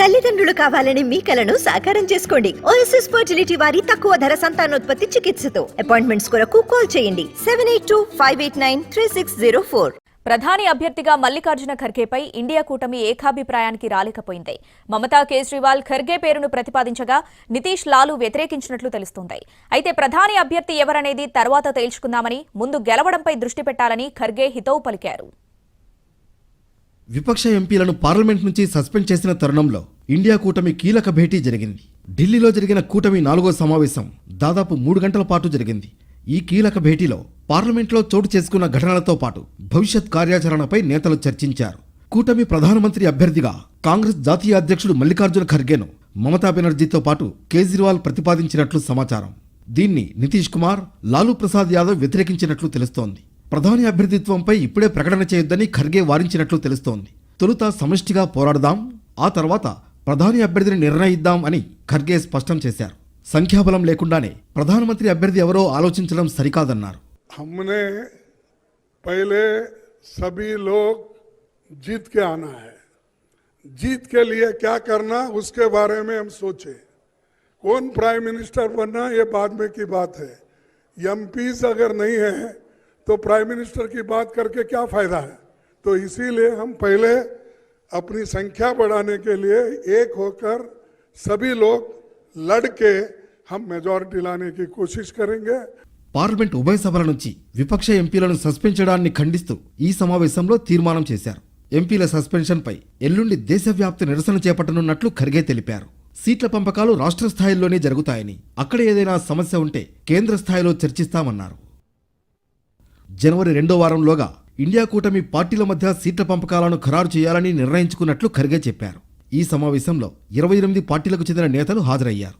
తల్లిదండ్రులు కావాలని మీ కలను సాకారం చేసుకోండి. ఓఎస్ఎస్ ఫర్టిలిటీ వారి తక్కువ ధర సంతానోత్పత్తి చికిత్సతో అపాయింట్మెంట్స్ కొరకు కాల్ చేయండి 7825893604. ప్రధాని అభ్యర్థిగా మల్లికార్జున ఖర్గేపై ఇండియా కూటమి ఏకాభిప్రాయానికి రాలేకపోయింది. మమతా కేజ్రీవాల్ ఖర్గే పేరును ప్రతిపాదించగా నితీష్ లాలు వ్యతిరేకించినట్లు తెలుస్తోంది. అయితే ప్రధాని అభ్యర్థి ఎవరనేది తర్వాత తేల్చుకుందామని, ముందు గెలవడంపై దృష్టి పెట్టాలని ఖర్గే హితవు పలికారు. విపక్ష ఎంపీలను పార్లమెంట్ నుంచి సస్పెండ్ చేసిన తరుణంలో ఇండియా కూటమి కీలక భేటీ జరిగింది. ఢిల్లీలో జరిగిన కూటమి 4వ సమావేశం దాదాపు 3 గంటల పాటు జరిగింది. ఈ కీలక భేటీలో పార్లమెంట్లో చోటు చేసుకున్న ఘటనలతో పాటు భవిష్యత్ కార్యాచరణపై నేతలు చర్చించారు. కూటమి ప్రధానమంత్రి అభ్యర్థిగా కాంగ్రెస్ జాతీయ అధ్యక్షుడు మల్లికార్జున ఖర్గేను మమతా బెనర్జీతో పాటు కేజ్రీవాల్ ప్రతిపాదించినట్లు సమాచారం. దీన్ని నితీష్ కుమార్, లాలూ ప్రసాద్ యాదవ్ వ్యతిరేకించినట్లు తెలుస్తోంది. ప్రధాని అభ్యర్థిత్వంపై ఇప్పుడే ప్రకటన చేయొద్దని ఖర్గే వారించినట్లు తెలుస్తోంది. తొలుత సమిష్టిగా పోరాడదాం, ఆ తర్వాత ప్రధాని అభ్యర్థిని నిర్ణయిద్దాం అని ఖర్గే స్పష్టం చేశారు. సంఖ్యాబలం లేకుండానే ప్రధానమంత్రి అభ్యర్థి ఎవరో ఆలోచించడం సరికాదన్నారు. हमने पहले सभी लोग जीत के आना है, जीत के लिए क्या करना उसके बारे में हम सोचे. कौन प्राइम मिनिस्टर बनना ये बाद में की बात है. एमपीज अगर नहीं है तो प्राइम मिनिस्टर की बात करके क्या फायदा है. तो इसीलिए हम पहले अपनी संख्या बढ़ाने के लिए एक होकर सभी लोग लड़के हम मेजॉरिटी लाने की कोशिश करेंगे. పార్లమెంట్ ఉభయ సభల నుంచి విపక్ష ఎంపీలను సస్పెండ్ చేయడాన్ని ఖండిస్తూ ఈ సమావేశంలో తీర్మానం చేశారు. ఎంపీల సస్పెన్షన్పై ఎల్లుండి దేశవ్యాప్త నిరసన చేపట్టనున్నట్లు ఖర్గే తెలిపారు. సీట్ల పంపకాలు రాష్ట్ర స్థాయిలోనే జరుగుతాయని, అక్కడ ఏదైనా సమస్య ఉంటే కేంద్ర స్థాయిలో చర్చిస్తామన్నారు. జనవరి 2వ వారంలోగా ఇండియా కూటమి పార్టీల మధ్య సీట్ల పంపకాలను ఖరారు చేయాలని నిర్ణయించుకున్నట్లు ఖర్గే చెప్పారు. ఈ సమావేశంలో 28 పార్టీలకు చెందిన నేతలు హాజరయ్యారు.